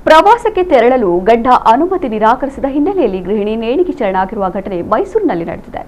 ಪ್ರವಾಸಕ್ಕೆ ತೆರಳಲು ಗಂಡ ಅನುಮತಿ ನಿರಾಕರಿಸಿದ ಹಿನ್ನೆಲೆಯಲ್ಲಿ ಗೃಹಿಣಿ ನೇಣಿಗೆ ಶರಣಾಗಿರುವ ಘಟನೆ ಮೈಸೂರಿನಲ್ಲಿ ನಡೆದಿದೆ.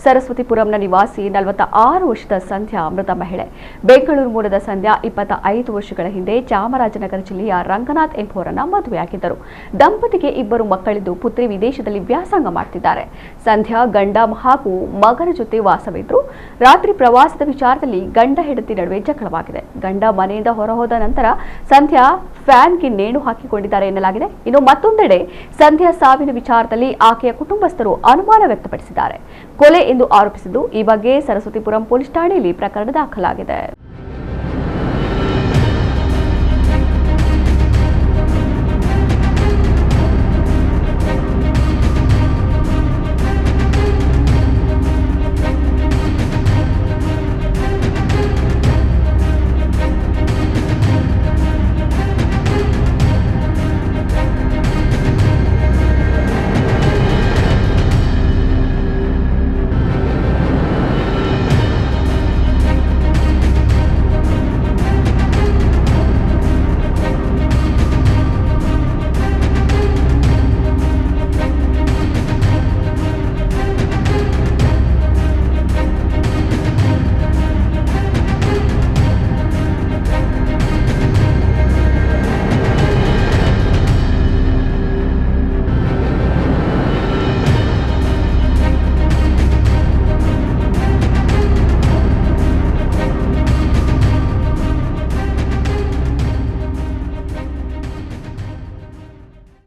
ಸರಸ್ವತಿಪುರಂನ ನಿವಾಸಿ 46 ವರ್ಷದ ಸಂಧ್ಯಾ ಮೃತ ಮಹಿಳೆ. ಬೆಂಗಳೂರು ಮೂಲದ ಸಂಧ್ಯಾ 25 ವರ್ಷಗಳ ಹಿಂದೆ ಚಾಮರಾಜನಗರ ಜಿಲ್ಲೆಯ ರಂಗನಾಥ್ ಎಂಬುವರನ್ನ ಮದುವೆಯಾಗಿದ್ದರು. ದಂಪತಿಗೆ 2 ಮಕ್ಕಳಿದ್ದು ಪುತ್ರಿ ವಿದೇಶದಲ್ಲಿ ವ್ಯಾಸಂಗ ಮಾಡುತ್ತಿದ್ದಾರೆ. ಸಂಧ್ಯಾ ಗಂಡ ಹಾಗೂ ಮಗನ ಜೊತೆ ವಾಸವಿದ್ರು. ರಾತ್ರಿ ಪ್ರವಾಸದ ವಿಚಾರದಲ್ಲಿ ಗಂಡ ಹೆಂಡತಿ ನಡುವೆ ಜಗಳವಾಗಿದೆ. ಗಂಡ ಮನೆಯಿಂದ ಹೊರಹೋದ ನಂತರ ಸಂಧ್ಯಾ ಫ್ಯಾನ್ಗೆ ನೇಣು ಹಾಕಿಕೊಂಡಿದ್ದಾರೆ ಎನ್ನಲಾಗಿದೆ. ಇನ್ನು ಮತ್ತೊಂದೆಡೆ ಸಂಧ್ಯಾ ಸಾವಿನ ವಿಚಾರದಲ್ಲಿ ಆಕೆಯ ಕುಟುಂಬಸ್ಥರು ಅನುಮಾನ ವ್ಯಕ್ತಪಡಿಸಿದ್ದಾರೆ. ಕೊಲೆ ಎಂದು ಆರೋಪಿಸಿದ್ದು, ಈ ಬಗ್ಗೆ ಸರಸ್ವತಿಪುರಂ ಪೊಲೀಸ್ ಠಾಣೆಯಲ್ಲಿ ಪ್ರಕರಣ ದಾಖಲಾಗಿದೆ.